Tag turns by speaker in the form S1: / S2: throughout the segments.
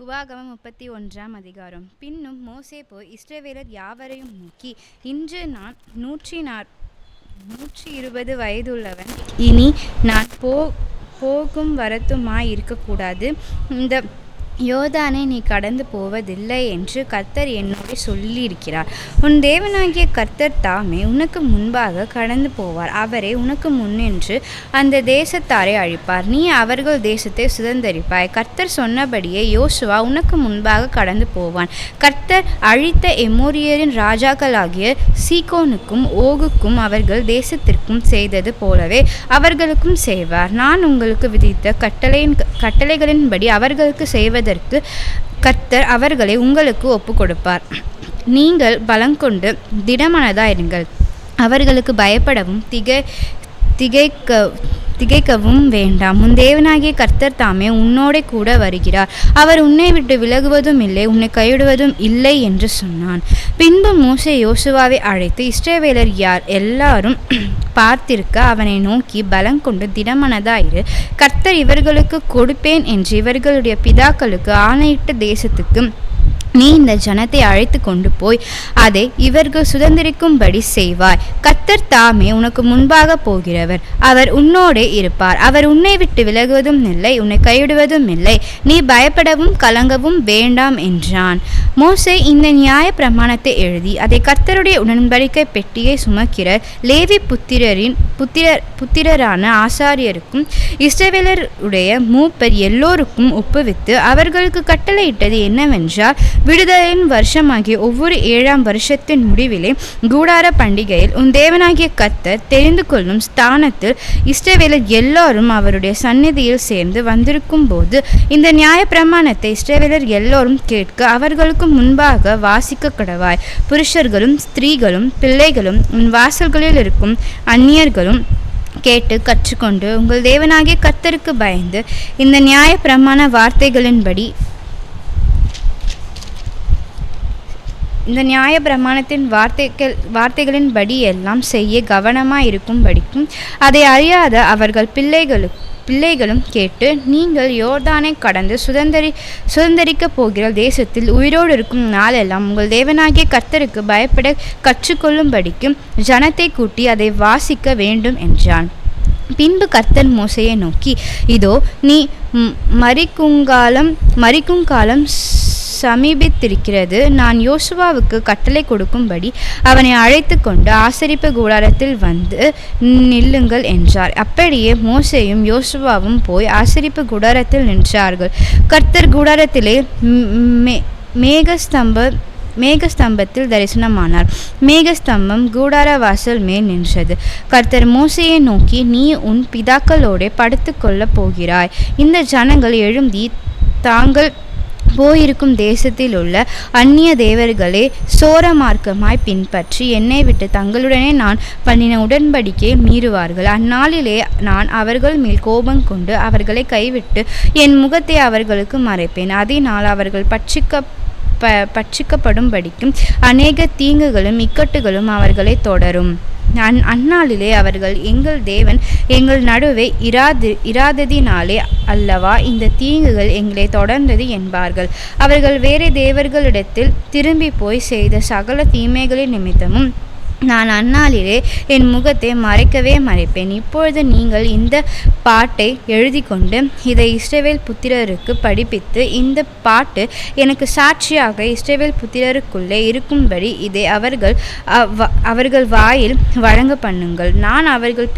S1: உபாகமம் 31 அதிகாரம். பின்னும் மோசே போய் இஸ்ரவேலர் யாவரையும் நோக்கி, இன்று நான் 120 வயதுள்ளவன். இனி நான் போகும் வரத்துமாய் இருக்கக்கூடாது. இந்த யோர்தானை நீ கடந்து போவதில்லை என்று கர்த்தர் என்னோடு சொல்லியிருக்கிறார். உன் தேவனாகிய கர்த்தர் தாமே உனக்கு முன்பாக கடந்து போவார். அவரே உனக்கு முன்னின்று அந்த தேசத்தாரை அழிப்பார். நீ அவர்கள் தேசத்தை சுதந்தரிப்பாய். கர்த்தர் சொன்னபடியே யோசுவா உனக்கு முன்பாக கடந்து போவான். கர்த்தர் அழித்த எமோரியரின் ராஜாக்களாகிய சீகோனுக்கும் ஓகுக்கும் அவர்கள் தேசத்திற்கும் செய்தது போலவே அவர்களுக்கும் செய்வார். நான் உங்களுக்கு விதித்த கட்டளைகளின்படி அவர்களுக்கு செய்வதற்கு கர்த்தர் அவர்களை உங்களுக்கு ஒப்பு கொடுப்பார். நீங்கள் பலங்கொண்டு திடமனதாயிருங்கள். அவர்களுக்கு பயப்படவும் திகைக்கவும் வேண்டாம். உன் தேவனாகிய கர்த்தர் தாமே உன்னோடே கூட வருகிறார். அவர் உன்னை விட்டு விலகுவதும் இல்லை, உன்னை கைவிடுவதும் இல்லை என்று சொன்னான். பின்பு மோசே யோசுவாவை அழைத்து, இஸ்ரவேலர் எல்லாரும் பார்த்திருக்க அவனை நோக்கி, பலங்கொண்டு திடமனதாயிரு. கர்த்தர் இவர்களுக்கு கொடுப்பேன் என்று இவர்களுடைய பிதாக்களுக்கு ஆணையிட்ட தேசத்துக்கு நீ இந்த ஜனத்தை அழைத்து கொண்டு போய் அதை இவர்கள் சுதந்திரிக்கும்படி செய்வாய். கர்த்தர் தாமே உனக்கு முன்பாக போகிறவர். அவர் உன்னோடே இருப்பார். அவர் உன்னை விட்டு விலகுவதும் இல்லை, உன்னை கைவிடுவதும் இல்லை. நீ பயப்படவும் கலங்கவும் வேண்டாம் என்றான். மோசே இந்த நியாய பிரமாணத்தை எழுதி அதை கர்த்தருடைய உடன்படிக்கை பெட்டியை சுமக்கிற லேவி புத்திரரான ஆசாரியருக்கும் இஸ்ரவேலருடைய மூப்பர் எல்லோருக்கும் ஒப்புவித்து அவர்களுக்கு கட்டளையிட்டது என்னவென்றால், விடுதலின் வருஷமாகிய ஒவ்வொரு 7ஆம் வருஷத்தின் முடிவிலே கூடார பண்டிகையில் உன் தேவனாகிய கர்த்தர் தெரிந்து கொள்ளும் ஸ்தானத்தில் இஸ்ரவேலர் எல்லாரும் அவருடைய சந்நிதியில் சேர்ந்து வந்திருக்கும் போது இந்த நியாய பிரமாணத்தை இஸ்ரவேலர் எல்லோரும் கேட்க அவர்களுக்கு முன்பாக வாசிக்க கடவாய். புருஷர்களும் ஸ்திரீகளும் பிள்ளைகளும் உன் வாசல்களில் இருக்கும் அந்நியர்களும் கேட்டு கற்றுக்கொண்டு உங்கள் தேவனாகிய கர்த்தருக்கு பயந்து இந்த நியாய பிரமாண இந்த நியாய பிரமாணத்தின் வார்த்தைகளின்படி எல்லாம் செய்ய கவனமாயிருக்கும்படிக்கும் அதை அறியாத அவர்கள் பிள்ளைகளும் கேட்டு, நீங்கள் யோர்தானை கடந்து சுதந்தரிக்கப் போகிற தேசத்தில் உயிரோடு இருக்கும் நாளெல்லாம் உங்கள் தேவனாகிய கர்த்தருக்கு பயப்பட கற்றுக்கொள்ளும்படிக்கும் ஜனத்தை கூட்டி அதை வாசிக்க வேண்டும் என்றான். பின்பு கர்த்தர் மோசேயை நோக்கி, இதோ நீ மரிக்கும் காலம் சமீபித்திருக்கிறது. நான் யோசுவாவுக்கு கட்டளை கொடுக்கும்படி அவனை அழைத்து கொண்டு ஆசரிப்பு கூடாரத்தில் வந்து நில்லுங்கள் என்றார். அப்படியே மோசேயும் யோசுவாவும் போய் ஆசரிப்பு கூடாரத்தில் நின்றார்கள். கர்த்தர் கூடாரத்திலே மேகஸ்தம்பத்தில் தரிசனமானார். மேகஸ்தம்பம் கூடார வாசல் மேல் நின்றது. கர்த்தர் மோசேயை நோக்கி, நீ உன் பிதாக்களோடே படுத்துக்கொள்ளப் போகிறாய். இந்த ஜனங்கள் எழும்பி தாங்கள் போயிருக்கும் தேசத்தில் உள்ள அந்நிய தேவர்களே சோரமார்க்கமாய் பின்பற்றி என்னை விட்டு தங்களுடனே நான் பண்ணின உடன்படிக்கையை மீறுவார்கள். அந்நாளிலே நான் அவர்கள் மேல் கோபம் கொண்டு அவர்களை கைவிட்டு என் முகத்தை அவர்களுக்கு மறைப்பேன். அதனால் அவர்கள் பட்சிக்கப்படும்படிக்கும் அநேக தீங்குகளும் இக்கட்டுகளும் அவர்களை தொடரும். அந்நாளிலே அவர்கள், எங்கள் தேவன் எங்கள் நடுவே இராததினாலே அல்லவா இந்த தீங்குகள் எங்களை தொடர்ந்தது என்பார்கள். அவர்கள் வேறே தேவர்களிடத்தில் திரும்பி போய் செய்த சகல தீமைகளின் நிமித்தமும் நான் அந்நாளிலே என் முகத்தை மறைப்பேன். இப்பொழுது நீங்கள் இந்த பாட்டை எழுதி கொண்டு இதை இஸ்ரவேல் புத்திரருக்கு படிப்பித்து, இந்த பாட்டு எனக்கு சாட்சியாக இஸ்ரவேல் புத்திரருக்குள்ளே இருக்கும்படி இதை அவர்கள் வாயில் வழங்க பண்ணுங்கள். நான் அவர்கள்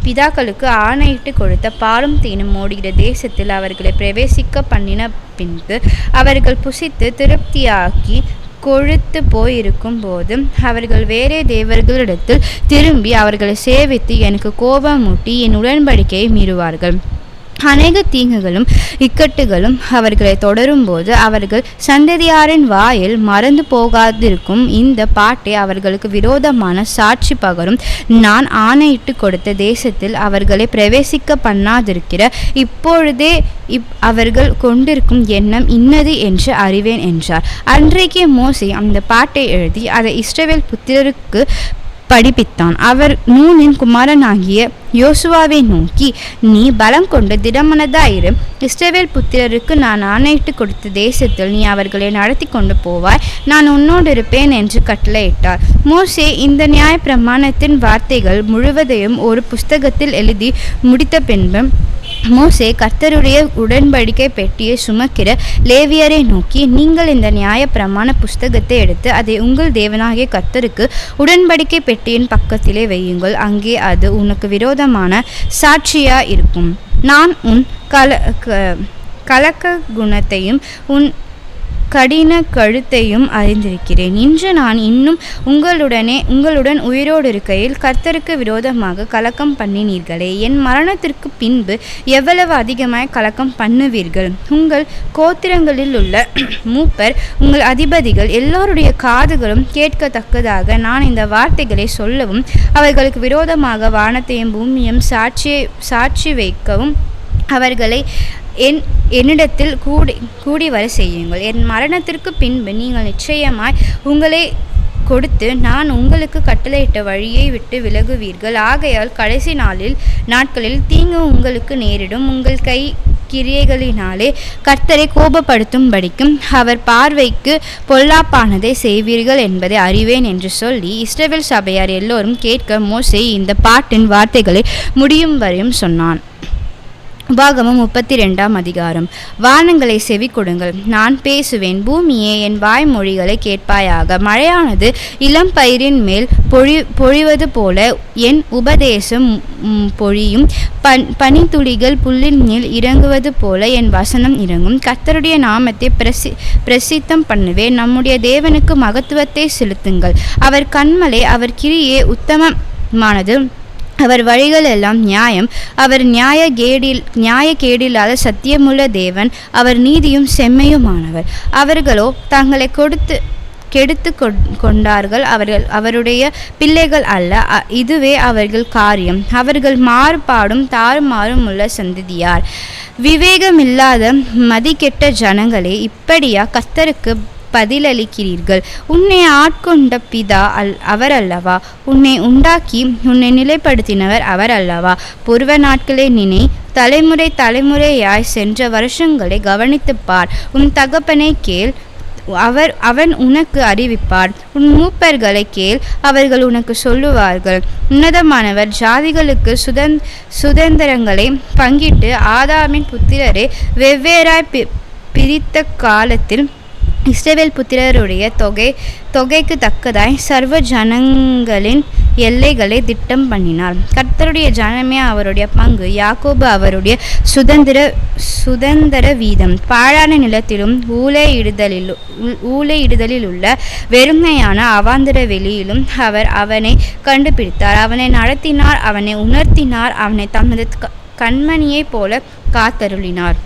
S1: பிதாக்களுக்கு ஆணையிட்டு கொடுத்த பாலும் தேனும் ஓடுகிற தேசத்தில் அவர்களை பிரவேசிக்க பண்ணின பின்பு அவர்கள் புசித்து திருப்தியாக்கி கொழுத்து போயிருக்கும் போது அவர்கள் வேறே தேவர்களிடத்தில் திரும்பி அவர்களை சேவித்து எனக்கு கோபமூட்டி என் உடன்படிக்கையை மீறுவார்கள். அநேக தீங்குகளும் இக்கட்டுகளும் அவர்களை தொடரும்போது அவர்கள் சந்ததியாரின் வாயில் மறந்து போகாதிருக்கும் இந்த பாட்டை அவர்களுக்கு விரோதமான சாட்சி பகரும். நான் ஆணையிட்டு கொடுத்த தேசத்தில் அவர்களை பிரவேசிக்க பண்ணாதிருக்கிற இப்பொழுதே அவர்கள் கொண்டிருக்கும் எண்ணம் இன்னது என்று அறிவேன் என்றார். அன்றைக்கே மோசே அந்த பாட்டை எழுதி அதை இஸ்ரவேல் புத்திரருக்கு படிப்பித்தான். அவர் நூனின் குமாரனாகிய யோசுவாவை நோக்கி, நீ பலம் கொண்டு திடமனதாயிரு. இஸ்ரவேல் புத்திரருக்கு நான் ஆணையிட்டு கொடுத்த தேசத்தில் நீ அவர்களை நடத்தி கொண்டு போவாய். நான் உன்னோடு இருப்பேன் என்று கட்டளையிட்டார். மோசே இந்த நியாய பிரமாணத்தின் வார்த்தைகள் முழுவதையும் ஒரு புஸ்தகத்தில் எழுதி முடித்த பின்பு மோசே கர்த்தருடைய உடன்படிக்கை பெட்டியை சுமக்கிற லேவியரை நோக்கி, நீங்கள் இந்த நியாய பிரமாண புஸ்தகத்தை எடுத்து அதை உங்கள் தேவனாகிய கர்த்தருக்கு உடன்படிக்கை பெட்டியின் பக்கத்திலே வையுங்கள். அங்கே அது உனக்கு விரோதமான சாட்சியா இருக்கும். நான் உன் கலக்க குணத்தையும் உன் கடின கழுத்தையும் அறிந்திருக்கிறேன். இன்று நான் இன்னும் உங்களுடன் உயிரோடு இருக்கையில் கர்த்தருக்கு விரோதமாக கலக்கம் பண்ணினீர்களே, என் மரணத்திற்கு பின்பு எவ்வளவு அதிகமாய் கலக்கம் பண்ணுவீர்கள். உங்கள் கோத்திரங்களில் உள்ள மூப்பர், உங்கள் அதிபதிகள் எல்லாருடைய காதுகளும் கேட்கத்தக்கதாக நான் இந்த வார்த்தைகளை சொல்லவும் அவர்களுக்கு விரோதமாக வானத்தையும் பூமியையும் சாட்சி வைக்கவும் அவர்களை என்னிடத்தில் கூடி வர செய்யுங்கள். என் மரணத்திற்கு பின்பு நீங்கள் நிச்சயமாய் உங்களை கொடுத்து நான் உங்களுக்கு கட்டளையிட்ட வழியை விட்டு விலகுவீர்கள். ஆகையால் கடைசி நாட்களில் தீங்கு உங்களுக்கு நேரிடும். உங்கள் கை கிரியைகளினாலே கர்த்தரை கோபப்படுத்தும்படிக்கும் அவர் பார்வைக்கு பொல்லாப்பானதை செய்வீர்கள் என்பதை அறிவேன் என்று சொல்லி இஸ்ரவேல் சபையார் எல்லோரும் கேட்க மோசே இந்த பாட்டின் வார்த்தைகளை முடியும் வரையும் சொன்னான். உபாகமம் 32 அதிகாரம். வானங்களை செவி கொடுங்கள், நான் பேசுவேன். பூமியே, என் வாய்மொழிகளை கேட்பாயாக. மழையானது இளம் பயிரின் மேல் பொழிவது போல என் உபதேசம் பொழியும். பனித்துளிகள் புல்லின் மேல் இறங்குவது போல என் வசனம் இறங்கும். கர்த்தருடைய நாமத்தை பிரசித்தம் பண்ணுவேன். நம்முடைய தேவனுக்கு மகத்துவத்தை செலுத்துங்கள். அவர் கன்மலை, அவர் கிரியே உத்தமமானது. அவர் வழிகள் எல்லாம் நியாயம். அவர் நியாய கேடில்லாத சத்தியமுள்ள தேவன். அவர் நீதியும் செம்மையுமானவர். அவர்களோ தங்களை கெடுத்து கொண்டார்கள். அவருடைய பிள்ளைகள் அல்ல, இதுவே அவர்கள் காரியம். அவர்கள் மாறுபாடும் தாறுமாறும் உள்ள சந்ததியார். விவேகமில்லாத மதிக்கெட்ட ஜனங்களே, இப்படியா கர்த்தருக்கு பதிலளிக்கிறீர்கள்? உன்னை ஆட்கொண்ட பிதா அவர் அல்லவா? உன்னை உண்டாக்கி உன்னை நிலைப்படுத்தினவர் அவர் அல்லவா? பூர்வ நாட்களை நினை, தலைமுறையாய் சென்ற வருஷங்களை கவனித்துப் பார். உன் தகப்பனை கேள், அவன் உனக்கு அறிவிப்பார். உன் மூப்பர்களை கேள், அவர்கள் உனக்கு சொல்லுவார்கள். உன்னதமானவர் ஜாதிகளுக்கு சுதந்திரங்களை பங்கிட்டு ஆதாமின் புத்திரரை வெவ்வேறாய் பிரித்த காலத்தில் இஸ்ரவேல் புத்திரருடைய தொகைக்கு தக்கதாய் சர்வ ஜனங்களின் எல்லைகளை திட்டம் பண்ணினார். கர்த்தருடைய ஜனமே அவருடைய பங்கு, யாக்கோபு அவருடைய சுதந்திர வீதம். பாழான நிலத்திலும் ஊளையிடுதலில் உள்ள வெறுமையான அவாந்தர வெளியிலும் அவர் அவனை கண்டுபிடித்தார். அவனை நடத்தினார், அவனை உணர்த்தினார், அவனை தமது கண்மணியைப் போல காத்தருளினார்.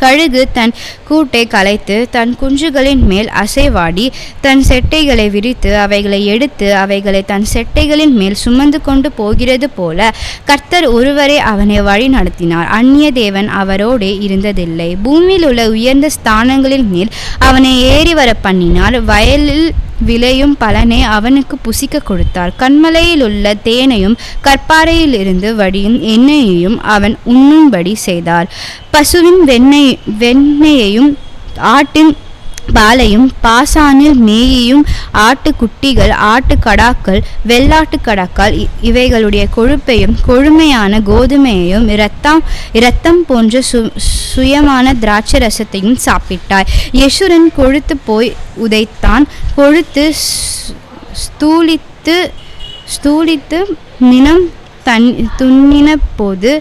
S1: கழுகு தன் கூட்டை கலைத்து தன் குஞ்சுகளின் மேல் அசைவாடி தன் செட்டைகளை விரித்து அவைகளை எடுத்து அவைகளை தன் செட்டைகளின் மேல் சுமந்து கொண்டு போகிறது போல கர்த்தர் ஒருவரே அவனை வழி நடத்தினார். அந்நிய தேவன் அவரோடே இருந்ததில்லை. பூமியில் உள்ள உயர்ந்த ஸ்தானங்களின் மேல் அவனை ஏறி வர பண்ணினார். வயலில் விளையும் பலனை அவனுக்கு புசிக்க கொடுத்தார். கண்மலையில் உள்ள தேனையும் கற்பாறையில் இருந்து வடியும் எண்ணெயையும் அவன் உண்ணும்படி செய்தார். பசுவின் வெண்ணெயையும் ஆட்டின் பாலையும் பாசானில் மேயையும் ஆட்டுக்குட்டிகள் ஆட்டுக்கடாக்கள் வெள்ளாட்டுக்கடாக்கள் இவைகளுடைய கொழுப்பையும் கொழுமையான கோதுமையையும் இரத்தம் போன்ற சுயமான திராட்சை ரசத்தையும் சாப்பிட்டாய். யெஷுரன் கொழுத்து போய் உதைத்தான். கொழுத்து ஸ்தூலித்து நினம் துண்ணின போது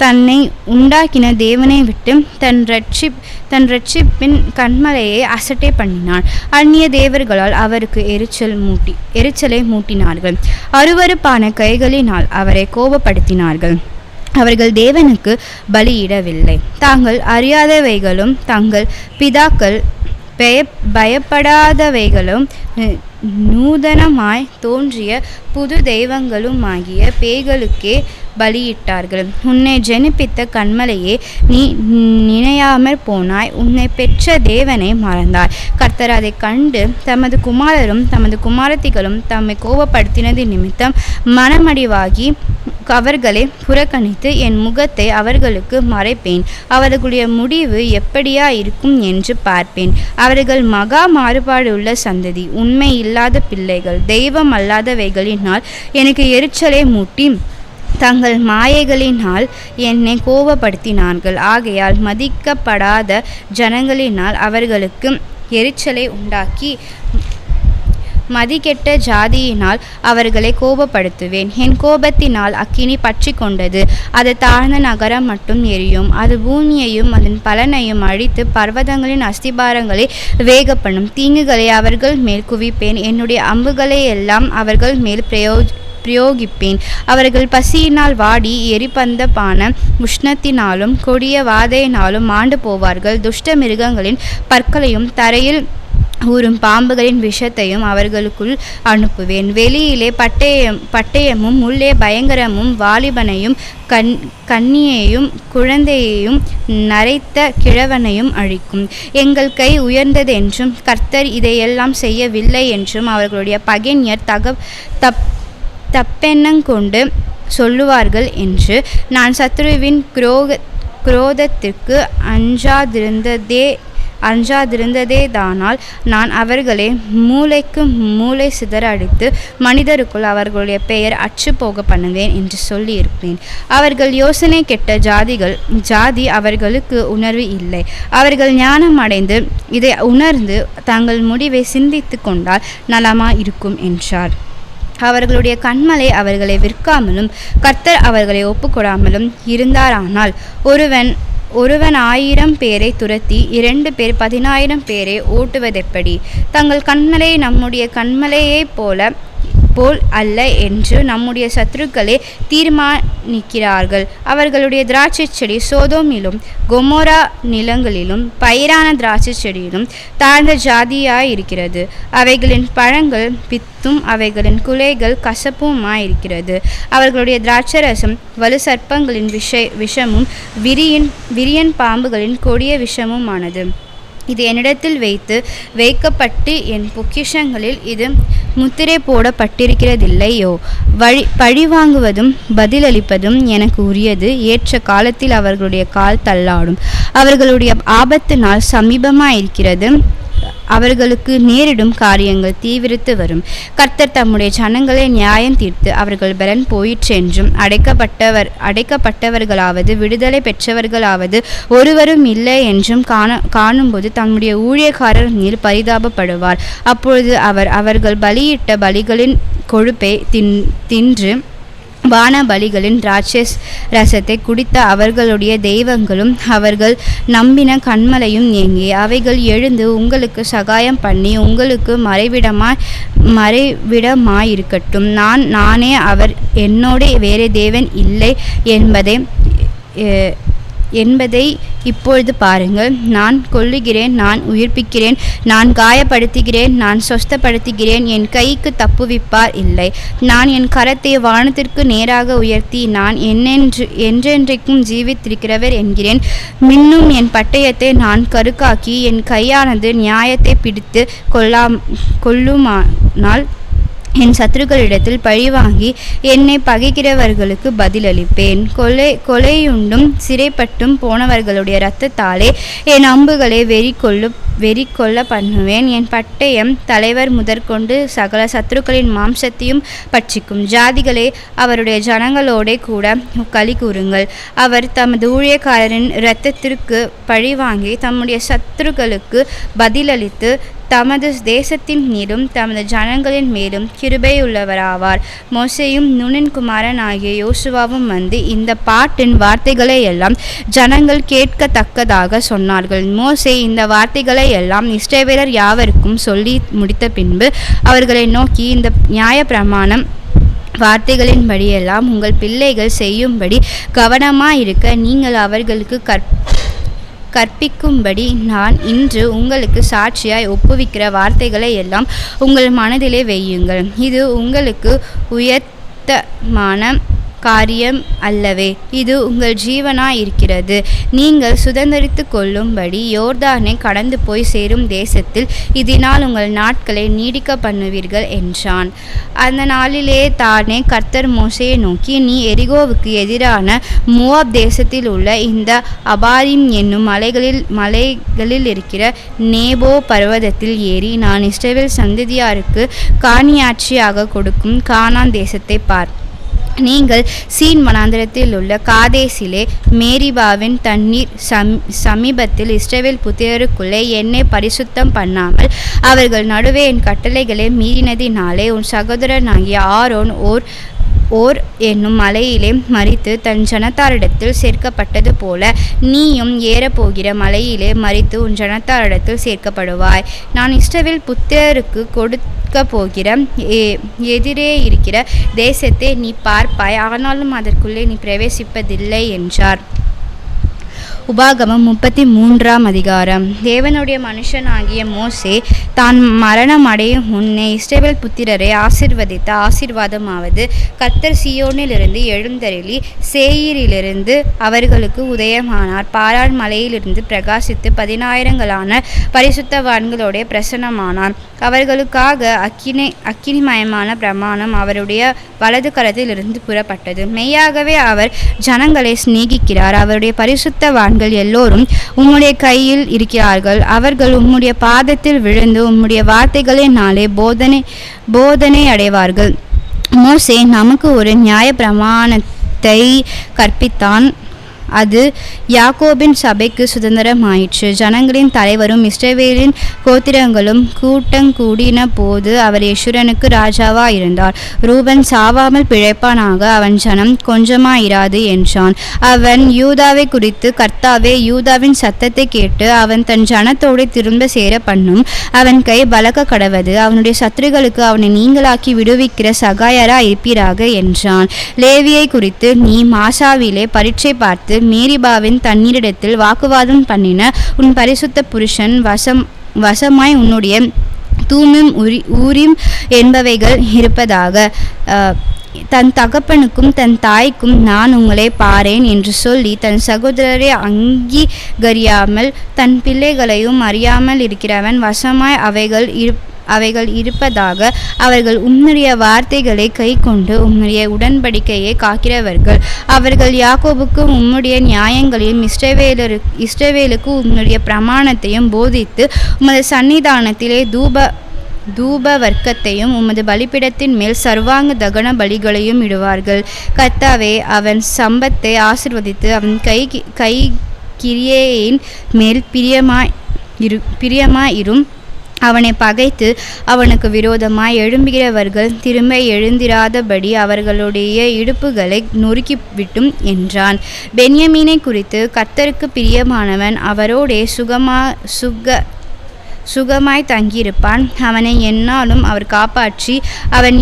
S1: தன்னை உண்டாக்கின தேவனை விட்டு தன் ரட்சிப்பின் கண்மலையை அசட்டை பண்ணினான். அந்நிய தேவர்களால் அவருக்கு எரிச்சலை மூட்டினார்கள். அருவருப்பான கைகளினால் அவரை கோபப்படுத்தினார்கள். அவர்கள் தேவனுக்கு பலியிடவில்லை. தாங்கள் அறியாதவைகளும் தங்கள் பிதாக்கள் பயப்படாதவைகளும் நூதனமாய் தோன்றிய புது தெய்வங்களுமாகிய பேய்களுக்கே பலியிட்டார்கள். உன்னை ஜெனிப்பித்த கன்மலையே, நீ நினையாமற் போனாய், உன்னை பெற்ற தேவனை மறந்தாய். கர்த்தர் அதைக் கண்டு தமது குமாரரும் தமது குமாரத்திகளும் தம்மை கோபப்படுத்தினது நிமித்தம் மனமடிவாகி அவர்களை புறக்கணித்து என் முகத்தை அவர்களுக்கு மறைப்பேன். அவர்களுடைய முடிவு எப்படியா இருக்கும் என்று பார்ப்பேன். அவர்கள் மகா மாறுபாடுள்ள சந்ததி, உண்மை இல்லாத பிள்ளைகள், தெய்வம் அல்லாதவைகளினால் எனக்கு எரிச்சலை மூட்டி தங்கள் மாயைகளினால் என்னை கோபப்படுத்தினார்கள். ஆகையால் மதிக்கப்படாத ஜனங்களினால் அவர்களுக்கு எரிச்சலை உண்டாக்கி மதிகெட்ட ஜாதியினால் அவர்களை கோபப்படுத்துவேன். என் கோபத்தினால் அக்கினி பற்றி கொண்டது, அது தாழ்ந்த நகரம் மட்டும் எரியும். அது பூமியையும் அதன் பலனையும் அழித்து பர்வதங்களின் அஸ்திபாரங்களை வேகப்பண்ணும். தீங்குகளை அவர்கள் மேல் குவிப்பேன், என்னுடைய அம்புகளை எல்லாம் அவர்கள் மேல் பிரயோகிப்பேன். அவர்கள் பசியினால் வாடி எரிபந்தப்பான உஷ்ணத்தினாலும் கொடிய வாதையினாலும் மாண்டு போவார்கள். துஷ்ட மிருகங்களின் பற்களையும் தரையில் ஊறும் பாம்புகளின் விஷத்தையும் அவர்களுக்குள் அனுப்புவேன். வெளியிலே பட்டயமும் உள்ளே பயங்கரமும் வாலிபனையும் கன்னியையும் குழந்தையையும் நரைத்த கிழவனையும் அழிக்கும். எங்கள் கை உயர்ந்ததென்றும் கர்த்தர் இதையெல்லாம் செய்யவில்லை என்றும் அவர்களுடைய பகைஞர் தப்பெண்ணங்கொண்டு சொல்லுவார்கள் என்று நான் சத்துருவின் குரோதத்திற்கு அஞ்சாதிருந்ததேதானால் நான் அவர்களை மூலைக்கு மூலை சிதறடித்து மனிதருக்குள் அவர்களுடைய பெயர் அற்று போக பண்ணுவேன் என்று சொல்லியிருப்பேன். அவர்கள் யோசனை கெட்ட ஜாதி, அவர்களுக்கு உணர்வு இல்லை. அவர்கள் ஞானம் அடைந்து இதை உணர்ந்து தங்கள் முடிவை சிந்தித்து கொண்டால் நலமா இருக்கும் என்றார். அவர்களுடைய கன்மலை அவர்களை விற்காமலும் கர்த்தர் அவர்களை ஒப்புக்கொடாமலும் இருந்தாரானால், ஒருவன் 1000 பேரை துரத்தி 2 பேர் 10,000 பேரை ஓட்டுவதெப்படி? தங்கள் கன்மலை நம்முடைய கன்மலையைப் போல் அல்ல என்று நம்முடைய சத்துருக்களே தீர்மானிக்கிறார்கள். அவர்களுடைய திராட்சை செடி சோதோமிலும் கொமோரா நிலங்களிலும் பயிரான திராட்சை செடியிலும் தாழ்ந்த ஜாதியாயிருக்கிறது. அவைகளின் பழங்கள் பித்தும் அவைகளின் குலைகள் கசப்புமாயிருக்கிறது. அவர்களுடைய திராட்சரசம் வலு சர்ப்பங்களின் விஷமும் விரியன் பாம்புகளின் கொடிய விஷமுமானது. இது என்னிடத்தில் வைக்கப்பட்டு என் பொக்கிஷங்களில் இது முத்திரை போடப்பட்டிருக்கிறதில்லையோ? பழிவாங்குவதும் பதிலளிப்பதும் எனக்கு உரியது. ஏற்ற காலத்தில் அவர்களுடைய கால் தள்ளாடும். அவர்களுடைய ஆபத்து நாள் சமீபமாயிருக்கிறது. அவர்களுக்கு நேரிடும் காரியங்கள் தீவிரித்து வரும். கர்த்தர் தம்முடைய ஜனங்களை நியாயம் தீர்த்து அவர்கள் பலன் போயிற்றென்றும் அடைக்கப்பட்டவர்களாவது விடுதலை பெற்றவர்களாவது ஒருவரும் இல்லை என்றும் காணும்போது தம்முடைய ஊழியக்காரர் மேல் பரிதாபப்படுவார். அப்பொழுது அவர்கள் பலியிட்ட பலிகளின் கொழுப்பை தின்று வான பலிகளின் திராட்சை ரசத்தை குடித்த அவர்களுடைய தெய்வங்களும் அவர்கள் நம்பின கன்மலையும் ஏங்கி அவைகள் எழுந்து உங்களுக்கு சகாயம் பண்ணி உங்களுக்கு மறைவிடமாயிருக்கட்டும். நானே அவர், என்னோட வேறு தேவன் இல்லை என்பதை இப்பொழுது பாருங்கள். நான் கொல்லுகிறேன், நான் உயிர்ப்பிக்கிறேன், நான் காயப்படுத்துகிறேன், நான் சொஸ்தப்படுத்துகிறேன். என் கைக்கு தப்புவிப்பார் இல்லை. நான் என் கரத்தை வானத்திற்கு நேராக உயர்த்தி நான் என்றென்றைக்கும் ஜீவித்திருக்கிறவர் என்கிறேன். மின்னும் என் பட்டயத்தை நான் கருக்காக்கி என் கையானது நியாயத்தை பிடித்து கொள்ளுமானால் என் சத்துருக்களிடத்தில் பழிவாங்கி என்னை பகைக்கிறவர்களுக்கு பதிலளிப்பேன். கொலையுண்டும் சிறைப்பட்டும் போனவர்களுடைய இரத்தத்தாலே என் அம்புகளை வெறிகொள்ள பண்ணுவேன். என் பட்டயம் தலைவர் முதற்கொண்டு சகல சத்துருக்களின் மாம்சத்தையும் பட்சிக்கும். ஜாதிகளே, அவருடைய ஜனங்களோட கூட களி கூறுங்கள். அவர் தமது ஊழியக்காரரின் இரத்தத்திற்கு பழிவாங்கி தம்முடைய சத்துருக்களுக்கு பதிலளித்து தமது தேசத்தின் மீதும் தமது ஜனங்களின் மேலும் கிருபையுள்ளவராவார். மோசேயும் நூனின் குமாரன் ஆகிய யோசுவாவும் வந்து இந்த பாட்டின் வார்த்தைகளை எல்லாம் ஜனங்கள் கேட்கத்தக்கதாக சொன்னார்கள். மோசே இந்த வார்த்தைகளை எல்லாம் இஸ்ரவேலர் யாவருக்கும் சொல்லி முடித்த பின்பு அவர்களை நோக்கி, இந்த நியாயப்பிரமாணம் வார்த்தைகளின்படியெல்லாம் உங்கள் பிள்ளைகள் செய்யும்படி கவனமாயிருக்க நீங்கள் அவர்களுக்கு கற்பிக்கும்படி நான் இன்று உங்களுக்கு சாட்சியாய் ஒப்புவிக்கிற வார்த்தைகளை எல்லாம் உங்கள் மனதிலே வையுங்கள். இது உங்களுக்கு உயர்த்தமான காரியம் அல்லவே? இது உங்கள் ஜீவனாயிருக்கிறது. நீங்கள் சுதந்தரித்துக் கொள்ளும்படி யோர்தானை கடந்து போய் சேரும் தேசத்தில் இதனால் உங்கள் நாட்களை நீடிக்க பண்ணுவீர்கள் என்றான். அந்த நாளிலே தானே கர்த்தர் மோசேயை நோக்கி, நீ எரிகோவுக்கு எதிரான மோவாப் தேசத்தில் உள்ள இந்த அபாரிம் என்னும் மலைகளில் இருக்கிற நேபோ பர்வதத்தில் ஏறி நான் இஸ்ரவேல் சந்ததியாருக்கு காணியாட்சியாக கொடுக்கும் கானான் தேசத்தை பார். நீங்கள் சீன் வனாந்திரத்தில் உள்ள காதேசிலே மேரிபாவின் தண்ணீர் சமீபத்தில் இஸ்ரவேல் புத்திரருக்குள்ளே என்னை பரிசுத்தம் பண்ணாமல் அவர்கள் நடுவே என் கட்டளைகளை மீறினதினாலே உன் சகோதரனாகிய ஆரோன் ஓர் என்னும் மலையிலே மரித்து தன் ஜனத்தாரிடத்தில் சேர்க்கப்பட்டது போல நீயும் ஏறப்போகிற மலையிலே மரித்து உன் ஜனத்தாரிடத்தில் சேர்க்கப்படுவாய். நான் இஸ்ரவேல் புத்திரருக்கு கொடுக்க போகிற எதிரே இருக்கிற தேசத்தை நீ பார்ப்பாய், ஆனாலும் அதற்குள்ளே நீ பிரவேசிப்பதில்லை என்றார். உபாகமம் 33ஆம் அதிகாரம். தேவனுடைய மனுஷனாகிய மோசே தான் மரணம் அடையும் முன்னே இஸ்ரவேல் புத்திரரை ஆசீர்வதித்த ஆசீர்வாதமாவது, கர்த்தர் சீயோனிலிருந்து எழுந்தருளி சேயீரிலிருந்து அவர்களுக்கு உதயமானார். பாரான் மலையிலிருந்து பிரகாசித்து 10,000 பரிசுத்தவான்களோட பிரசன்னமானார். அவர்களுக்காக அக்கினிமயமான பிரமாணம் அவருடைய வலது கரத்திலிருந்து புறப்பட்டது. மெய்யாகவே அவர் ஜனங்களை சிநேகிக்கிறார். அவருடைய பரிசுத்தவான்கள் எல்லோரும் உம்முடைய கையில் இருக்கிறார்கள். அவர்கள் உம்முடைய பாதத்தில் விழுந்து உம்முடைய வார்த்தைகளினாலே போதனை அடைவார்கள். மோசே நமக்கு ஒரு நியாய பிரமாணத்தை கற்பித்தான். அது யாக்கோபின் சபைக்கு சுதந்திரமாயிற்று. ஜனங்களின் தலைவரும் இஸ்ரவேலின் கோத்திரங்களும் கூட்டங்கூடின போது அவர் யெஷுரனுக்கு ராஜாவாயிருந்தார். ரூபன் சாவாமல் பிழைப்பானாக, அவன் ஜனம் கொஞ்சமாயிராது என்றான். அவன் யூதாவை குறித்து, கர்த்தாவே யூதாவின் சத்தத்தை கேட்டு அவன் தன் ஜனத்தோடு திரும்ப சேர பண்ணும். அவன் கை பலக்க கடவது. அவனுடைய சத்துருக்களுக்கு அவனை நீங்களாக்கி விடுவிக்கிற சகாயரா இருப்பீராக என்றான். லேவியை குறித்து, நீ மாசாவிலே பரீட்சை பார்த்து மேரிபாவின் தண்ணீரிடத்தில் வாக்குவாதம் பண்ணின உன் பரிசுத்த புருஷன் வசமாய் உன்னுடைய தூமிம் ஊரிம் என்பவைகள் இருப்பதாக. தன் தகப்பனுக்கும் தன் தாய்க்கும் நான் உங்களை பாரேன் என்று சொல்லி தன் சகோதரரை அங்கீகரியாமல் தன் பிள்ளைகளையும் அறியாமல் இருக்கிறவன் வசமாய் அவைகள் இருப்பதாக. அவர்கள் உம்முடைய வார்த்தைகளை கை கொண்டு உம்முடைய உடன்படிக்கையை காக்கிறவர்கள். அவர்கள் யாக்கோபுக்கு உம்முடைய நியாயங்களையும் இஸ்ரவேலுக்கு உம்முடைய பிரமாணத்தையும் போதித்து உமது சன்னிதானத்திலே தூப வர்க்கத்தையும் உமது பலிபீடத்தின் மேல் சர்வாங்க தகன பலிகளையும் இடுவார்கள். கர்த்தாவே, அவன் சம்பத்தை ஆசீர்வதித்து அவன் கை கிரியையின் மேல் பிரியமாயிரும். அவனை பகைத்து அவனுக்கு விரோதமாய் எழும்புகிறவர்கள் திரும்ப எழுந்திராதபடி அவர்களுடைய இடுப்புகளை நொறுக்கிவிட்டும் என்றான். பென்யமீனை குறித்து, கர்த்தருக்கு பிரியமானவன் அவரோடே சுகமாய் தங்கியிருப்பான். அவனை எந்நாளும் அவர் காப்பாற்றி அவன்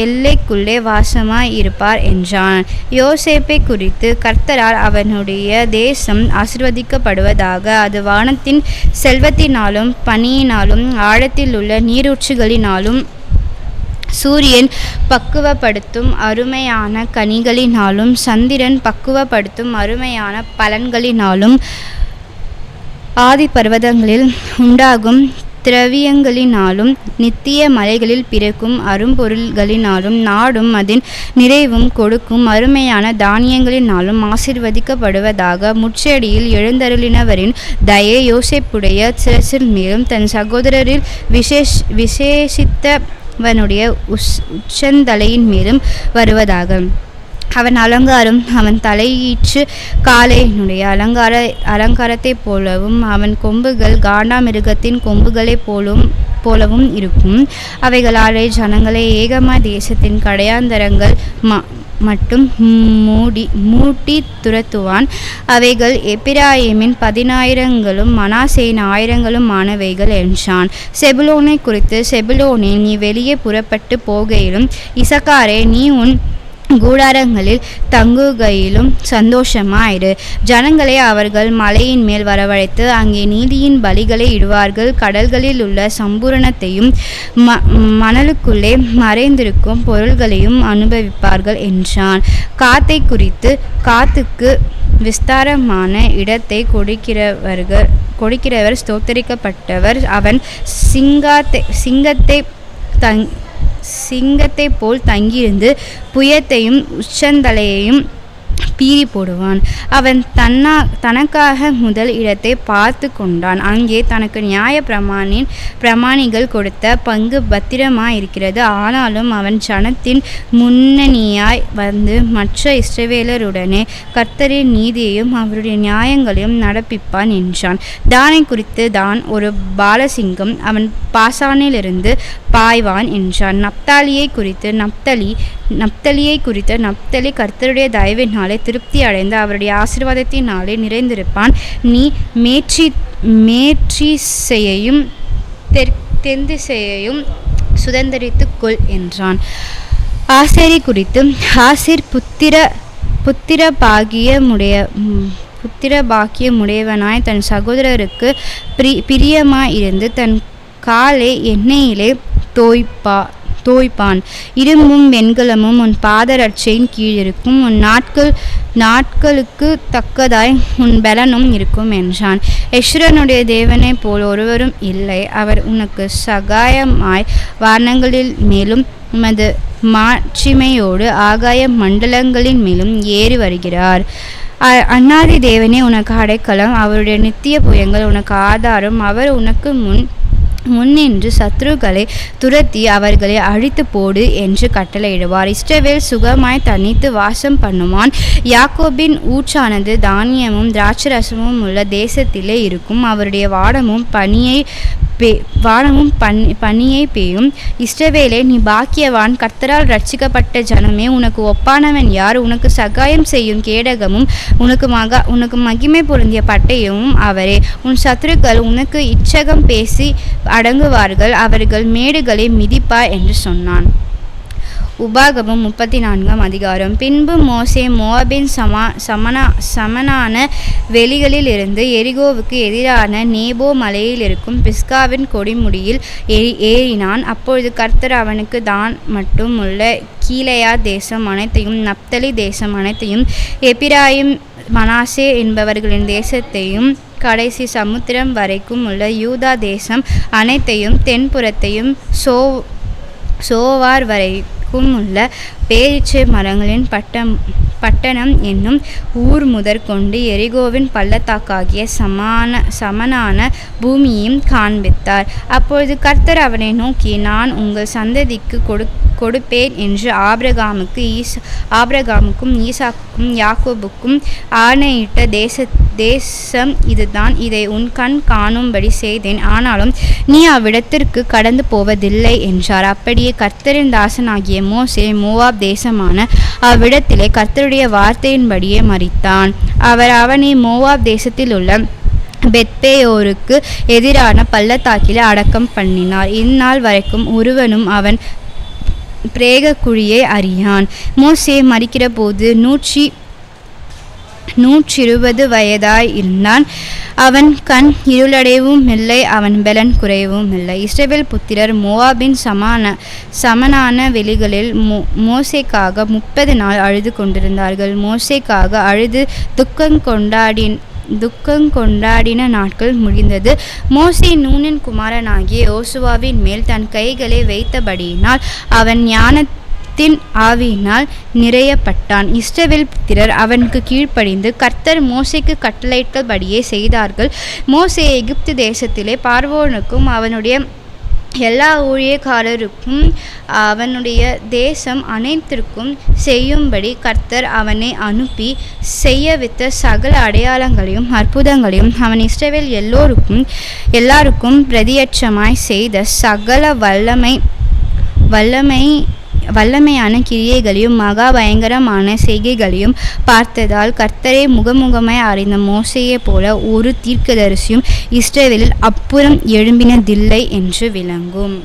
S1: எல்லைக்குள்ளே வாசமாய் இருப்பார் என்றான். யோசேப்பை குறித்து, கர்த்தரால் அவனுடைய தேசம் ஆசீர்வதிக்கப்படுவதாக. அது வானத்தின் செல்வத்தினாலும் பனியினாலும் ஆழத்தில் உள்ள நீரூற்றுகளினாலும் சூரியன் பக்குவப்படுத்தும் அருமையான கனிகளினாலும் சந்திரன் பக்குவப்படுத்தும் அருமையான பலன்களினாலும் ஆதி பர்வதங்களில் உண்டாகும் திரவியங்களினாலும் நித்திய மலைகளில் பிறக்கும் அரும்பொருள்களினாலும் நாடும் அதன் நிறைவும் கொடுக்கும் அருமையான தானியங்களினாலும் ஆசீர்வதிக்கப்படுவதாக. முச்செடியில் எழுந்தருளினவரின் தயை யோசேப்புடைய சிரசில் மேலும் தன் சகோதரரில் விசேஷித்தவனுடைய உச்சந்தலையின் மேலும் வருவதாக. அவன் அலங்காரம் அவன் தலையீற்று காளையினுடைய அலங்காரத்தைப் போலவும் அவன் கொம்புகள் காண்டாமிருகத்தின் கொம்புகளைப் போலவும் இருக்கும். அவைகளாலே ஜனங்களை ஏகமா தேசத்தின் கடையாந்தரங்கள் மட்டும் மூட்டி துரத்துவான். அவைகள் எப்பிராயிமின் 10,000 மனாசேயின் 1000 ஆனவைகள் என்றான். செபுலோனை குறித்து, செபுலோனே, நீ வெளியே புறப்பட்டு போகையிலும், இசக்காரே, நீ உன் கூடாரங்களில் தங்குகையிலும் சந்தோஷமாயிரு. ஜனங்களை அவர்கள் மலையின் மேல் வரவழைத்து அங்கே நீதியின் பலிகளை இடுவார்கள். கடல்களில் உள்ள சம்பூரணத்தையும் மணலுக்குள்ளே மறைந்திருக்கும் பொருள்களையும் அனுபவிப்பார்கள் என்றான். காத்தை குறித்து, காத்துக்கு விஸ்தாரமான இடத்தை கொடுக்கிறவர் ஸ்தோத்தரிக்கப்பட்டவர். அவன் சிங்கத்தை போல் தங்கியிருந்து புயத்தையும் உச்சந்தலையையும் பீறி போடுவான். அவன் தனக்காக முதல் இடத்தை பார்த்து கொண்டான். அங்கே தனக்கு நியாய பிரமாணிகள் கொடுத்த பங்கு பத்திரமாயிருக்கிறது. ஆனாலும் அவன் ஜனத்தின் முன்னணியாய் வந்து மற்ற இஸ்ரவேலருடனே கர்த்தரின் நீதியையும் அவருடைய நியாயங்களையும் நடப்பிப்பான் என்றான். தானை குறித்து, தான் ஒரு பாலசிங்கம், அவன் பாசானிலிருந்து பாய்வான் என்றான். நப்தலியை குறித்து, நப்தலி கர்த்தருடைய தயவினாலே திருப்தி அடைந்து அவருடைய ஆசீர்வாதத்தினாலே நிறைந்திருப்பான். நீ மேற்றிசையையும் தென்திசையையும் சுதந்தரித்துக் கொள் என்றான். ஆசேரை குறித்து, ஆசேர் புத்திர பாக்கியமுடையவனாய் தன் சகோதரருக்கு பிரியமாயிருந்து தன் காலை எண்ணெயிலே தோய்ப்பான். இரும்பும் வெண்கலமும் உன் பாதரட்சையின் கீழ் இருக்கும். உன் நாட்களுக்கு தக்கதாய் உன் பலனும் இருக்கும் என்றான். எஸ்ரனுடைய தேவனை போல் ஒருவரும் இல்லை. அவர் உனக்கு சகாயமாய் வானங்களில் மேலும் உமது மாட்சிமையோடு ஆகாய மண்டலங்களின் மேலும் ஏறி வருகிறார். அன்னாதி தேவனே உனக்கு அடைக்கலம், அவருடைய நித்திய புயங்கள் உனக்கு ஆதாரம். அவர் உனக்கு முன்னின்று சத்துருக்களை துரத்தி அவர்களை அழித்து போடு என்று கட்டளையிடுவார். இஸ்ரவேல் சுகமாய் தனித்து வாசம் பண்ணுவான். யாக்கோபின் ஊற்றானது தானியமும் திராட்சரசமும் உள்ள தேசத்திலே இருக்கும். அவருடைய வானமும் பனியை பெய்யும். இஸ்ரவேலே, நீ பாக்கியவான், கர்த்தரால் ரட்சிக்கப்பட்ட ஜனமே. உனக்கு ஒப்பானவன் யார்? உனக்கு சகாயம் செய்யும் கேடகமும் உனக்கு மகிமை பொருந்திய பட்டயமும் அவரே. உன் சத்துருக்கள் உனக்கு இச்சகம் பேசி அடங்குவார்கள். அவர்கள் மேடுகளை மிதிப்பார் என்று சொன்னான். உபாகமம் 34ஆம் அதிகாரம். பின்பு மோசே மோவாபின் சமனான வெளிகளில் இருந்து எரிகோவுக்கு எதிரான நேபோ மலையில் இருக்கும் பிஸ்காவின் கொடிமுடியில் ஏறினான். அப்பொழுது கர்த்தர் அவனுக்கு தான் மட்டும் உள்ள கீலேயா தேசம் அனைத்தையும், நப்தலி தேசம் அனைத்தையும், எப்பிராயிம் மனாசே என்பவர்களின் தேசத்தையும், கடைசி சமுத்திரம் வரைக்கும் உள்ள யூதா தேசம் அனைத்தையும், தென்புறத்தையும், சோவார் வரைக்கும் உள்ள பேரீச்சை மரங்களின் பட்டணம் என்னும் ஊர் முதற்கொண்டு எரிகோவின் பள்ளத்தாக்காகிய சமனான பூமியையும் காண்பித்தார். அப்பொழுது கர்த்தர் அவனை நோக்கி, நான் உங்கள் சந்ததிக்கு கொடுப்பேன் என்று ஆபிரகாமுக்கும் ஈசாக்குக்கும் யாக்கோபுக்கும் ஆணையிட்ட தேசம் இதுதான். இதை உன் கண் காணும்படி செய்தேன். ஆனாலும் நீ அவ்விடத்திற்கு கடந்து போவதில்லை என்றார். அப்படியே கர்த்தரின் தாசனாகிய மோசே மோவாப் தேசமான அவ்விடத்திலே கர்த்தருடைய வார்த்தையின்படியே மரித்தான். அவர் அவனை மோவாப் தேசத்தில் உள்ள பெத்பேயோருக்கு எதிரான பள்ளத்தாக்கிலே அடக்கம் பண்ணினார். இந்நாள் வரைக்கும் ஒருவனும் அவன் பிரேக குழியை அறியான். மோசே மரிக்கிற போது 120 வயதாய் இருந்தான். அவன் கண் இருளடையவும் இல்லை, அவன் பலன் குறையவும் இல்லை. இஸ்ரவேல் புத்திரர் மோவாபின் சமனான வெளிகளில் மோசேக்காக 30 நாள் அழுது கொண்டிருந்தார்கள். மோசேக்காக அழுது துக்கங்கொண்டாடின நாட்கள் முடிந்தது. மோசே நூனின் குமாரனாகிய யோசுவாவின் மேல் தன் கைகளை வைத்தபடியினால் அவன் ஞானத்தின் ஆவியினால் நிறையப்பட்டான். இஸ்ரவேல் புத்திரர் அவனுக்கு கீழ்ப்படிந்து கர்த்தர் மோசேக்கு கட்டளையிட்டபடியே செய்தார்கள். மோசே எகிப்து தேசத்திலே பார்வோனுக்கும் அவனுடைய எல்லா ஊழியக்காரருக்கும் அவனுடைய தேசம் அனைத்திற்கும் செய்யும்படி கர்த்தர் அவனை அனுப்பி செய்யவித்த சகல அடையாளங்களையும் அற்புதங்களையும் அவன் இஸ்ரவேல் எல்லாருக்கும் பிரதியட்சமாய் செய்த சகல வல்லமையான கிரியைகளையும் மகா பயங்கரமான செய்கைகளையும் பார்த்ததால் கர்த்தரை முகமுகமாய் அறிந்த மோசேயை போல ஒரு தீர்க்கதரிசியும் இஸ்ரவேலில் அப்புறம் எழும்பினதில்லை என்று விளங்கும்.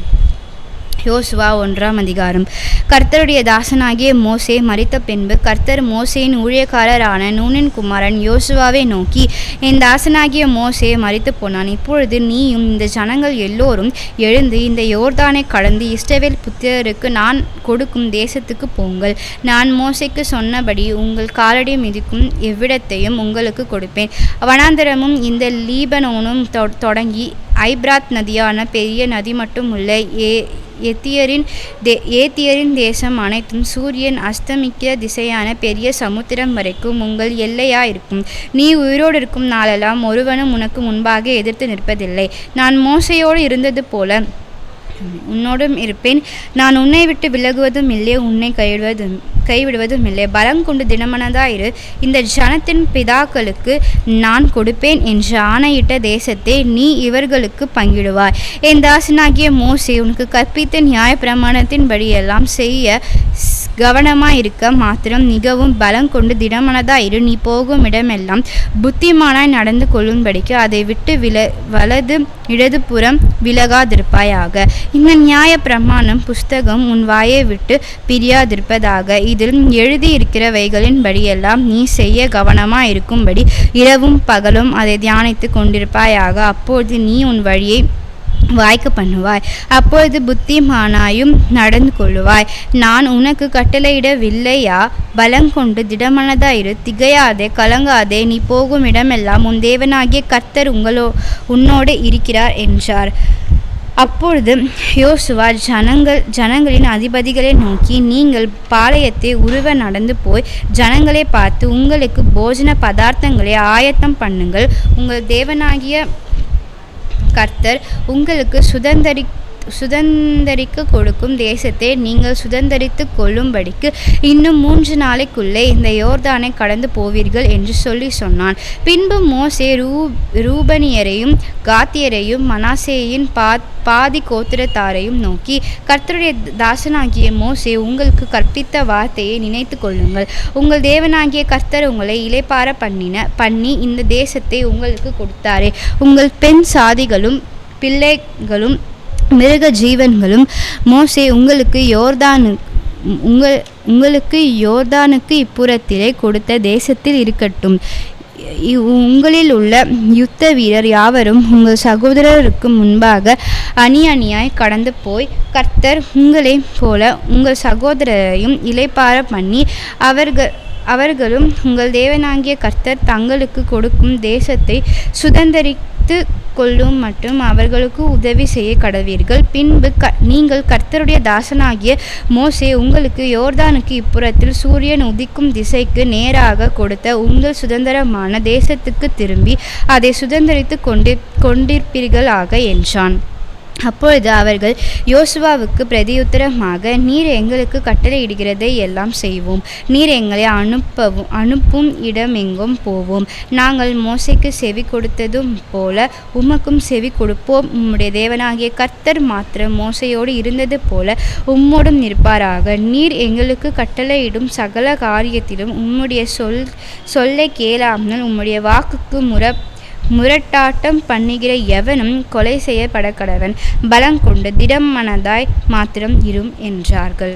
S1: யோசுவா 1 கர்த்தருடைய தாசனாகிய மோசே மரித்த பின்பு கர்த்தர் மோசேயின் ஊழியக்காரரான நூனின் குமாரன் யோசுவாவை நோக்கி, என் தாசனாகிய மோசே மரித்து போனான். இப்பொழுது நீயும் இந்த ஜனங்கள் எல்லோரும் எழுந்து இந்த யோர்தானை கடந்து இஸ்ரவேல் புத்திரருக்கு நான் கொடுக்கும் தேசத்துக்கு போங்கள். நான் மோசேக்கு சொன்னபடி உங்கள் காலடி மிதிக்கும் எவ்விடத்தையும் உங்களுக்கு கொடுப்பேன். வனாந்தரமும் இந்த லீபனோனும் தொடங்கி ஐப்ராத் நதியான பெரிய நதி மட்டும் உள்ள ஏத்தியரின் தேசம் அனைத்தும் சூரியன் அஸ்தமிக்கிற திசையான பெரிய சமுத்திரம் வரைக்கும் உங்கள் எல்லையாயிருக்கும். நீ உயிரோடு இருக்கும் நாளெல்லாம் ஒருவனும் உனக்கு முன்பாக எதிர்த்து நிற்பதில்லை. நான் மோசேயோடு இருந்தது போல உன்னோடும் இருப்பேன். நான் உன்னை விட்டு விலகுவதும் இல்லை, உன்னை கைவிடுவதும் இல்லை. பலங்கொண்டு திடமனதாயிரு. இந்த ஜனத்தின் பிதாக்களுக்கு நான் கொடுப்பேன் என்று ஆணையிட்ட தேசத்தை நீ இவர்களுக்கு பங்கிடுவாய். என் தாசனாகிய மோசே உனக்கு கற்பித்த நியாயப்பிரமாணத்தின்படியெல்லாம் செய்ய கவனமாயிருக்க மாத்திரம் மிகவும் பலங்கொண்டு திடமனதாயிரு. நீ போகும் இடமெல்லாம் புத்திமானாய் நடந்து கொள்ளும்படிக்கு அதை விட்டு வலது இடதுபுறம் விலகாதிருப்பாயாக. இந்த நியாய பிரமாணம் புஸ்தகம் உன் வாயை விட்டு பிரியாதிருப்பதாக. இதில் எழுதியிருக்கிறவைகளின்படியெல்லாம் நீ செய்ய கவனமாயிருக்கும்படி இரவும் பகலும் அதை தியானித்து கொண்டிருப்பாயாக. அப்பொழுது நீ உன் வழியை வாய்க்க பண்ணுவாய். அப்பொழுது புத்திமானாயும் நடந்து கொள்ளுவாய். நான் உனக்கு கட்டளையிடவில்லையா? பலங்கொண்டு திடமனதாயிரு, திகையாதே, கலங்காதே. நீ போகும் இடமெல்லாம் உன் தேவனாகிய கர்த்தர் உன்னோடு இருக்கிறார் என்றார். அப்பொழுது யோசுவா ஜனங்களின் அதிபதிகளை நோக்கி, நீங்கள் பாளையத்தை உருவ நடந்து போய் ஜனங்களை பார்த்து உங்களுக்கு போஜன பதார்த்தங்களை ஆயத்தம் பண்ணுங்கள். உங்கள் தேவனாகிய கர்த்தர் உங்களுக்கு சுதந்தரிக்க கொடுக்கும் தேசத்தை நீங்கள் சுதந்தரித்து கொள்ளும்படிக்கு இன்னும் 3 நாளைக்குள்ளே இந்த யோர்தானை கடந்து போவீர்கள் என்று சொன்னான். பின்பு மோசே ரூபனியரையும் காத்தியரையும் மனாசேயின் பாதி கோத்திரத்தாரையும் நோக்கி, கர்த்தருடைய தாசனாகிய மோசே உங்களுக்கு கற்பித்த வார்த்தையை நினைத்து கொள்ளுங்கள். உங்கள் தேவனாகிய கர்த்தர் உங்களை இளைப்பார பண்ணி இந்த தேசத்தை உங்களுக்கு கொடுத்தாரே. உங்கள் பெண் சாதிகளும் பிள்ளைகளும் மிருக ஜீவன்களும் மோசே உங்களுக்கு யோர்தானுக்கு இப்புறத்திலே கொடுத்த தேசத்தில் இருக்கட்டும். உங்களில் உள்ள யுத்த வீரர் யாவரும் உங்கள் சகோதரருக்கு முன்பாக அணியாய் கடந்து போய் கர்த்தர் உங்களைப் போல உங்கள் சகோதரரையும் இளைப்பார பண்ணி அவர்களும் உங்கள் தேவனாகிய கர்த்தர் தங்களுக்கு கொடுக்கும் தேசத்தை சுதந்தரித்து கொள்ளும் மட்டும் அவர்களுக்கு உதவி செய்ய கடவீர்கள். பின்பு நீங்கள் கர்த்தருடைய தாசனாகிய மோசே உங்களுக்கு யோர்தானுக்கு இப்புறத்தில் சூரியன் உதிக்கும் திசைக்கு நேராக கொடுத்த உங்கள் சுதந்திரமான தேசத்துக்கு திரும்பி அதை சுதந்தரித்து கொண்டிருப்பீர்களாக என்றான். அப்பொழுது அவர்கள் யோசுவாவுக்கு பிரதியுத்தரமாக, நீர் எங்களுக்கு கட்டளையிடுகிறதை எல்லாம் செய்வோம். நீர் எங்களை அனுப்பும் இடமெங்கும் போவோம். நாங்கள் மோசேக்கு செவி கொடுத்ததும் போல உமக்கும் செவி கொடுப்போம். உம்முடைய தேவனாகிய கர்த்தர் மாத்திரம் மோசையோடு இருந்தது போல உம்மோடும் இருப்பாராக. நீர் எங்களுக்கு கட்டளையிடும் சகல காரியத்திலும் உம்முடைய சொல்லை கேளாமல் உம்முடைய வாக்குக்கு முரட்டாட்டம் பண்ணுகிற எவனும் கொலை செய்யப்பட கடவன். பலங்கொண்டு திடமனதாய் மாத்திரம் இரும் என்றார்கள்.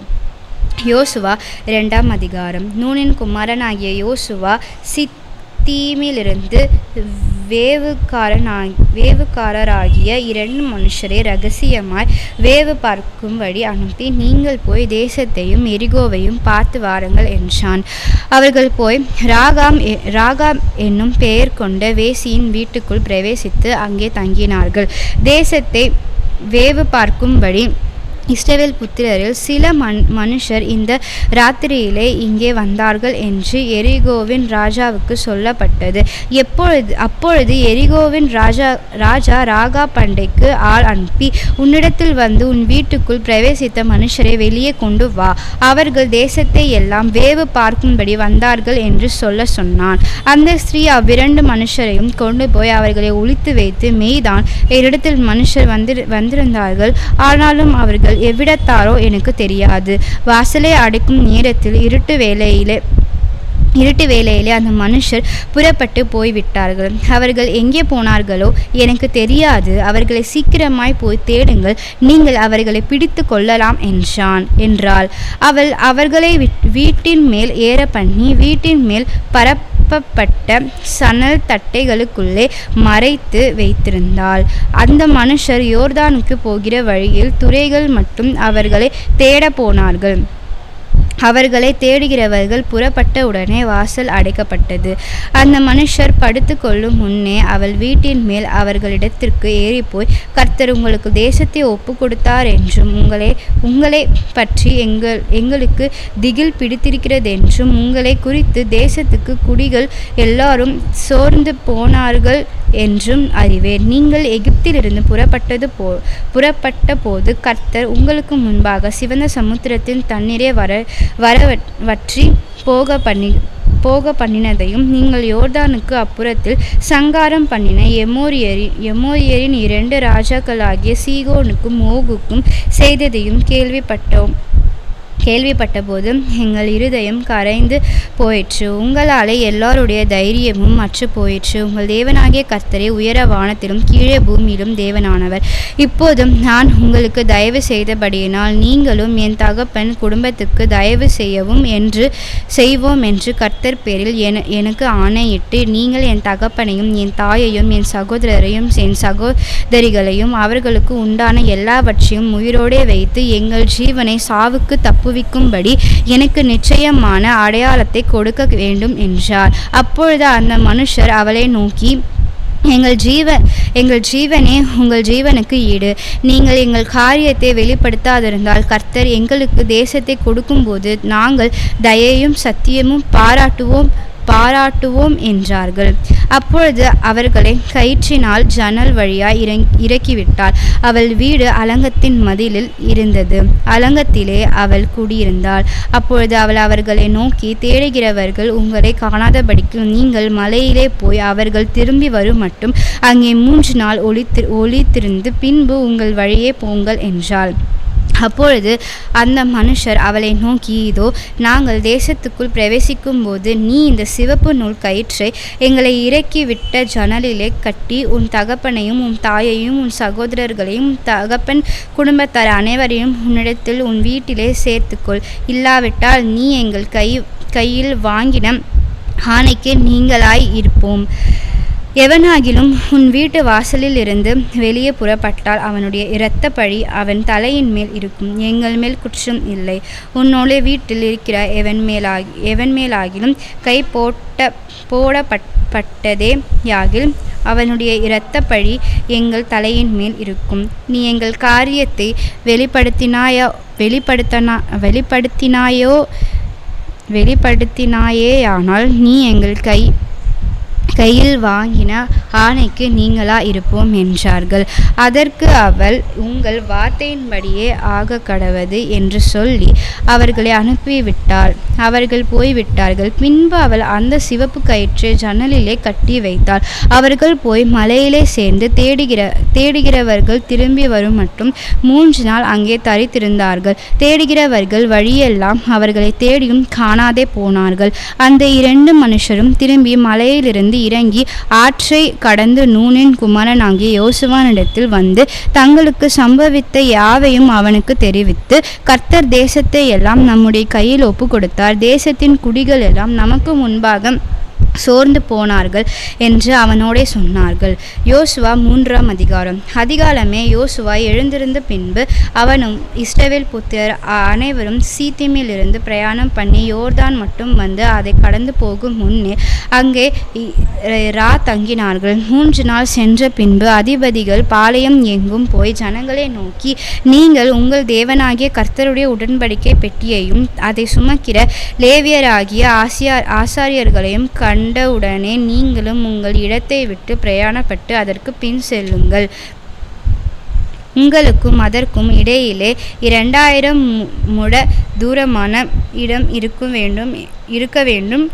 S1: யோசுவா 2 நூனின் குமாரனாகிய யோசுவா சித்தீமிலிருந்து வேவுக்காரராகிய 2 மனுஷரை ரகசியமாய் வேவு பார்க்கும்படி அனுப்பி, நீங்கள் போய் தேசத்தையும் எரிகோவையும் பார்த்து வாருங்கள் என்றான். அவர்கள் போய் ராகாம் என்னும் பெயர் கொண்ட வேசியின் வீட்டுக்குள் பிரவேசித்து அங்கே தங்கினார்கள். தேசத்தை வேவு பார்க்கும்படி இஸ்ரவேல் புத்திரரில் சில மனுஷர் இந்த ராத்திரியிலே இங்கே வந்தார்கள் என்று எரிகோவின் ராஜாவுக்கு சொல்லப்பட்டது. அப்பொழுது எரிகோவின் ராஜா ராகா பண்டைக்கு ஆள் அனுப்பி, உன்னிடத்தில் வந்து உன் வீட்டுக்குள் பிரவேசித்த மனுஷரை வெளியே கொண்டு வா, அவர்கள் தேசத்தை எல்லாம் வேவு பார்க்கும்படி வந்தார்கள் என்று சொன்னான். அந்த ஸ்திரீ அவ்விரண்டு மனுஷரையும் கொண்டு போய் அவர்களை ஒளித்து வைத்து, மெய்தான் என்னிடத்தில் மனுஷர் வந்திருந்தார்கள், ஆனாலும் அவர்கள் எவ்விடத்தாரோ எனக்கு தெரியாது. வாசலை அடைக்கும் நேரத்தில் இருட்டு வேளையிலே இருட்டு வேளையிலே அந்த மனுஷர் புறப்பட்டு போய்விட்டார்கள். அவர்கள் எங்கே போனார்களோ எனக்கு தெரியாது. அவர்களை சீக்கிரமாய் போய் தேடுங்கள், நீங்கள் அவர்களை பிடித்து கொள்ளலாம் என்றாள். அவள் அவர்களை வீட்டின் மேல் ஏற பண்ணி வீட்டின் மேல் பரப்பப்பட்ட சணல் தட்டைகளுக்குள்ளே மறைத்து வைத்திருந்தாள். அந்த மனுஷர் யோர்தானுக்கு போகிற வழியில் துரைகள் மட்டும் அவர்களை தேட போனார்கள். அவர்களை தேடுகிறவர்கள் புறப்பட்ட உடனே வாசல் அடைக்கப்பட்டது. அந்த மனுஷர் படுத்து கொள்ளும் முன்னே அவள் வீட்டின் மேல் அவர்களிடத்திற்கு ஏறிப்போய், கர்த்தர் உங்களுக்கு தேசத்தை ஒப்பு கொடுத்தார் என்றும் உங்களை பற்றி எங்களுக்கு திகில் பிடித்திருக்கிறதென்றும் உங்களை குறித்து தேசத்துக்கு குடிகள் எல்லாரும் சோர்ந்து போனார்கள் என்றும் அறிவேன். நீங்கள் எகிப்திலிருந்து புறப்பட்ட போது கர்த்தர் உங்களுக்கு முன்பாக சிவந்த சமுத்திரத்தின் தண்ணீரை வற்றி போக பண்ணினதையும் நீங்கள் யோர்தானுக்கு அப்புறத்தில் சங்காரம் பண்ணின எமோரியரின் 2 ராஜாக்களாகிய சீகோனுக்கும் ஓகுக்கும் செய்ததையும் கேள்விப்பட்டபோது எங்கள் இருதயம் கரைந்து போயிற்று. உங்களாலே எல்லாருடைய தைரியமும் அற்று போயிற்று. உங்கள் தேவனாகிய கர்த்தரே உயர வானத்திலும் கீழே பூமியிலும் தேவனானவர். இப்போதும் நான் உங்களுக்கு தயவு செய்தபடியினால் நீங்களும் என் தகப்பன் குடும்பத்துக்கு தயவு செய்வோம் என்று கர்த்தர் பேரில் எனக்கு ஆணையிட்டு, நீங்கள் என் தகப்பனையும் என் தாயையும் என் சகோதரரையும் என் சகோதரிகளையும் அவர்களுக்கு உண்டான எல்லாவற்றையும் உயிரோடே வைத்து எங்கள் ஜீவனை சாவுக்கு தப்புவிக்கும்படி எனக்கு நிச்சயமான அடையாளத்தை கொடுக்க வேண்டும் என்றார். அப்பொழுது அந்த மனுஷர் அவளை நோக்கி, எங்கள் ஜீவனே உங்கள் ஜீவனுக்கு ஈடு. நீங்கள் எங்கள் காரியத்தை வெளிப்படுத்தாதிருந்தால் கர்த்தர் எங்களுக்கு தேசத்தை கொடுக்கும்போது நாங்கள் தயையும் சத்தியமும் பாராட்டுவோம் என்றார்கள். அப்பொழுது அவர்களை கயிற்றினால் ஜன்னல் வழியாய் இறக்கிவிட்டாள். அவள் வீடு அலங்கத்தின் மதிலில் இருந்தது. அலங்கத்திலே அவள் குடியிருந்தாள். அப்பொழுது அவள் அவர்களை நோக்கி, தேடுகிறவர்கள் உங்களை காணாதபடிக்கு நீங்கள் மலையிலே போய் அவர்கள் திரும்பி வரும் மட்டும் அங்கே 3 நாள் ஒளித்திருந்து பின்பு உங்கள் வழியே போங்கள் என்றாள். அப்பொழுது அந்த மனுஷர் அவளை நோக்கி, இதோ நாங்கள் தேசத்துக்குள் பிரவேசிக்கும் போது நீ இந்த சிவப்பு நூல் கயிற்றை எங்களை இறக்கிவிட்ட ஜன்னலிலே கட்டி உன் தகப்பனையும் உன் தாயையும் உன் சகோதரர்களையும் தகப்பன் குடும்பத்தார் அனைவரையும் உன்னிடத்தில் உன் வீட்டிலே சேர்த்துக்கொள். இல்லாவிட்டால் நீ எங்கள் கையில் வாங்கின ஆணைக்கு நீங்களாய் இருப்போம். எவனாகிலும் உன் வீட்டு வாசலில் இருந்து வெளியே புறப்பட்டால் அவனுடைய இரத்தப்பழி அவன் தலையின் மேல் இருக்கும். எங்கள் மேல் குற்றம் இல்லை. உன்னோட வீட்டில் இருக்கிற எவன் மேலாகிலும் கை போடப்பட்டதே யாகில் அவனுடைய இரத்தப்பழி எங்கள் தலையின் மேல் இருக்கும். நீ எங்கள் காரியத்தை வெளிப்படுத்தினாயேயானால் நீ எங்கள் கையில் வாங்கின ஆணைக்கு நீங்களா இருப்போம் என்றார்கள். அதற்கு அவள், உங்கள் வார்த்தையின்படியே ஆக கடவது என்று சொல்லி அவர்களை அனுப்பிவிட்டாள். அவர்கள் போய்விட்டார்கள். பின்பு அவள் அந்த சிவப்பு கயிற்றை ஜன்னலிலே கட்டி வைத்தாள். அவர்கள் போய் மலையிலே சேர்ந்து தேடுகிறவர்கள் திரும்பி வரும் மட்டும் 3 நாள் அங்கே தரித்திருந்தார்கள். தேடுகிறவர்கள் வழியெல்லாம் அவர்களை தேடியும் காணாதே போனார்கள். அந்த 2 மனுஷரும் திரும்பி மலையிலிருந்து இறங்கி ஆற்றை கடந்து நூனின் குமாரனாகிய யோசுவானிடத்தில் வந்து தங்களுக்கு சம்பவித்த யாவையும் அவனுக்கு தெரிவித்து, கர்த்தர் தேசத்தை எல்லாம் நம்முடைய கையில் ஒப்பு கொடுத்தார். தேசத்தின் குடிகள் எல்லாம் நமக்கு முன்பாக சோர்ந்து போனார்கள் என்று அவனோடே சொன்னார்கள். யோசுவா 3ஆம் அதிகாரம். அதிகாலமே யோசுவா எழுந்திருந்த பின்பு அவனும் இஸ்ரவேல் புத்திரர் அனைவரும் சீத்திமிலிருந்து பிரயாணம் பண்ணி யோர்தான் மட்டும் வந்து அதை கடந்து போகும் முன்னே அங்கே தங்கினார்கள். 3 நாள் சென்ற பின்பு அதிபதிகள் பாளையம் எங்கும் போய் ஜனங்களை நோக்கி, நீங்கள் உங்கள் தேவனாகிய கர்த்தருடைய உடன்படிக்கை பெட்டியையும் அதை சுமக்கிற லேவியராகிய ஆசாரியர்களையும் கண்டவுடனே நீங்களும் உங்கள் இடத்தை விட்டு பிரயாணப்பட்டு அதற்கு பின் செல்லுங்கள். உங்களுக்கும் அதற்கும் இடையிலே 2000 முழ தூரமான இடம் இருக்க வேண்டும்.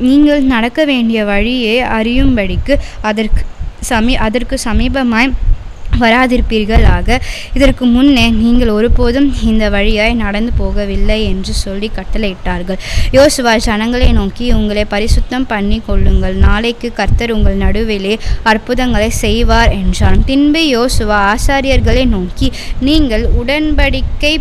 S1: நீங்கள் நடக்க வேண்டிய வழியை அறியும்படிக்கு அதற்கு சமீபமாய் வராதிருப்பீர்களாக. இதற்கு முன்னே நீங்கள் ஒருபோதும் இந்த வழியாய் நடந்து போகவில்லை என்று சொல்லி கட்டளையிட்டார்கள். யோசுவா ஜனங்களை நோக்கி, உங்களை பரிசுத்தம் பண்ணி கொள்ளுங்கள், நாளைக்கு கர்த்தர் உங்கள் நடுவிலே அற்புதங்களை செய்வார் என்றான். பின்பு யோசுவா ஆசாரியர்களை நோக்கி, நீங்கள் உடன்படிக்கை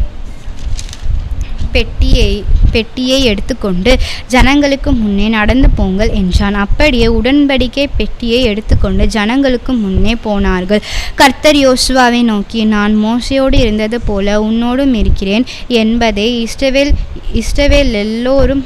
S1: பெட்டியை எடுத்துக்கொண்டு ஜனங்களுக்கு முன்னே நடந்து போங்கள் என்றான். அப்படியே உடன்படிக்கை பெட்டியை எடுத்துக்கொண்டு ஜனங்களுக்கு முன்னே போனார்கள். கர்த்தர் யோசுவாவை நோக்கி, நான் மோசேயோடு இருந்தது போல உன்னோடும் இருக்கிறேன் என்பதை இஸ்ரவேல் எல்லோரும்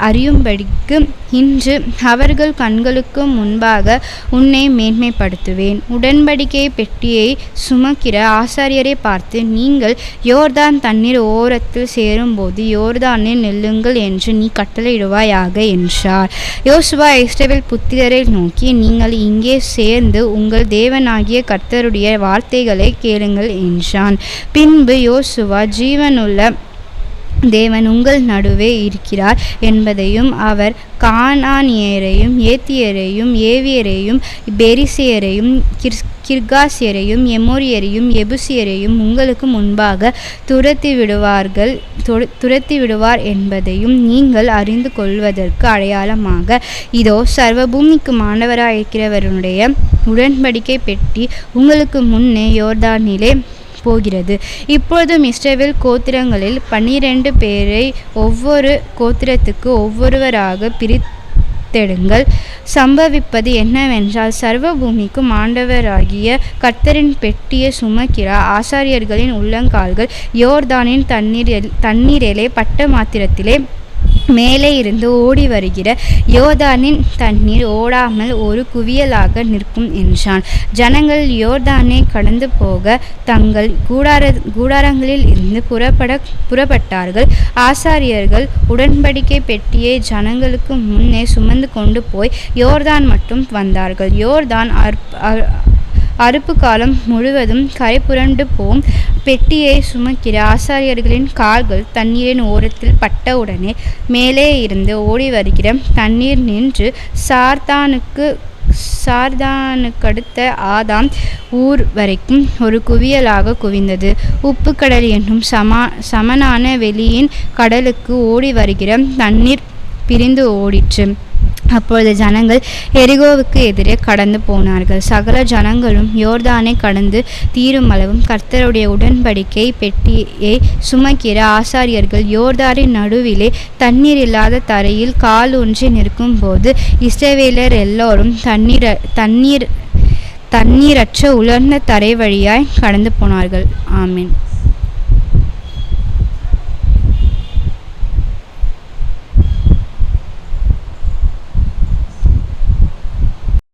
S1: அறியும்படிக்கு இன்று அவர்கள் கண்களுக்கு முன்பாக உன்னை மேன்மைப்படுத்துவேன். உடன்படிக்கை பெட்டியை சுமக்கிற ஆசாரியரை பார்த்து, நீங்கள் யோர்தான் தண்ணீர் ஓரத்தில் சேரும்போது யோர்தானில் நில்லுங்கள் என்று நீ கட்டளையிடுவாயாக என்றார். யோசுவா இஸ்ரவேல் புத்திரரை நோக்கி, நீங்கள் இங்கே சேர்ந்து உங்கள் தேவனாகிய கர்த்தருடைய வார்த்தைகளை கேளுங்கள் என்றான். பின்பு யோசுவா, ஜீவனுள்ள தேவன் உங்கள் நடுவே இருக்கிறார் என்பதையும், அவர் கானானியரையும் ஏத்தியரையும் ஏவியரையும் பெரிசியரையும் கிர்காசியரையும் எமோரியரையும் எபுசியரையும் உங்களுக்கு முன்பாக துரத்தி விடுவார் என்பதையும் நீங்கள் அறிந்து கொள்வதற்கு அடையாளமாக, இதோ சர்வபூமிக்கு மாண்டவராயிருக்கிறவருடைய உடன்படிக்கை பெட்டி உங்களுக்கு முன்னே யோர்தானிலே போகிறது. இப்பொழுதும் இஸ்ரவேல் கோத்திரங்களில் 12 பேரை ஒவ்வொரு கோத்திரத்துக்கு ஒவ்வொருவராக பிரித்தெடுங்கள். சம்பவிப்பது என்னவென்றால், சர்வ பூமிக்கும் ஆண்டவராகிய கர்த்தரின் பெட்டியை சுமக்கிற ஆசாரியர்களின் உள்ளங்கால்கள் யோர்தானின் தண்ணீரிலே பட்ட மாத்திரத்திலே மேலே இருந்து ஓடி வருகிற யோர்தானின் தண்ணீர் ஓடாமல் ஒரு குவியலாக நிற்கும் என்றான். ஜனங்கள் யோர்தானை கடந்து போக தங்கள் கூடாரங்களில் இருந்து புறப்பட்டார்கள். ஆசாரியர்கள் உடன்படிக்கை பெட்டியை ஜனங்களுக்கு முன்னே சுமந்து கொண்டு போய் யோர்தான் மட்டும் வந்தார்கள். யோர்தான் அறுப்பு காலம் முழுவதும் கரை புரண்டு போம். பெட்டியை சுமக்கிற ஆசாரியர்களின் கால்கள் தண்ணீரின் ஓரத்தில் பட்டவுடனே மேலே இருந்து ஓடி வருகிற தண்ணீர் நின்று சார்தானுக்கடுத்த ஆதாம் ஊர் வரைக்கும் ஒரு குவியலாக குவிந்தது. உப்பு கடல் என்னும் சமனான வெளியின் கடலுக்கு ஓடி வருகிற தண்ணீர் பிரிந்து ஓடிற்று. அப்பொழுது ஜனங்கள் எரிகோவுக்கு எதிரே கடந்து போனார்கள். சகல ஜனங்களும் யோர்தானை கடந்து தீருமளவும் கர்த்தருடைய உடன்படிக்கை பெட்டியை சுமக்கிற ஆசாரியர்கள் யோர்தானின் நடுவிலே தண்ணீர் இல்லாத தரையில் கால் ஊன்றி நிற்கும் போது இஸ்ரவேலர் எல்லோரும் தண்ணீரற்ற உலர்ந்த தரை வழியாய் கடந்து போனார்கள். ஆமென்.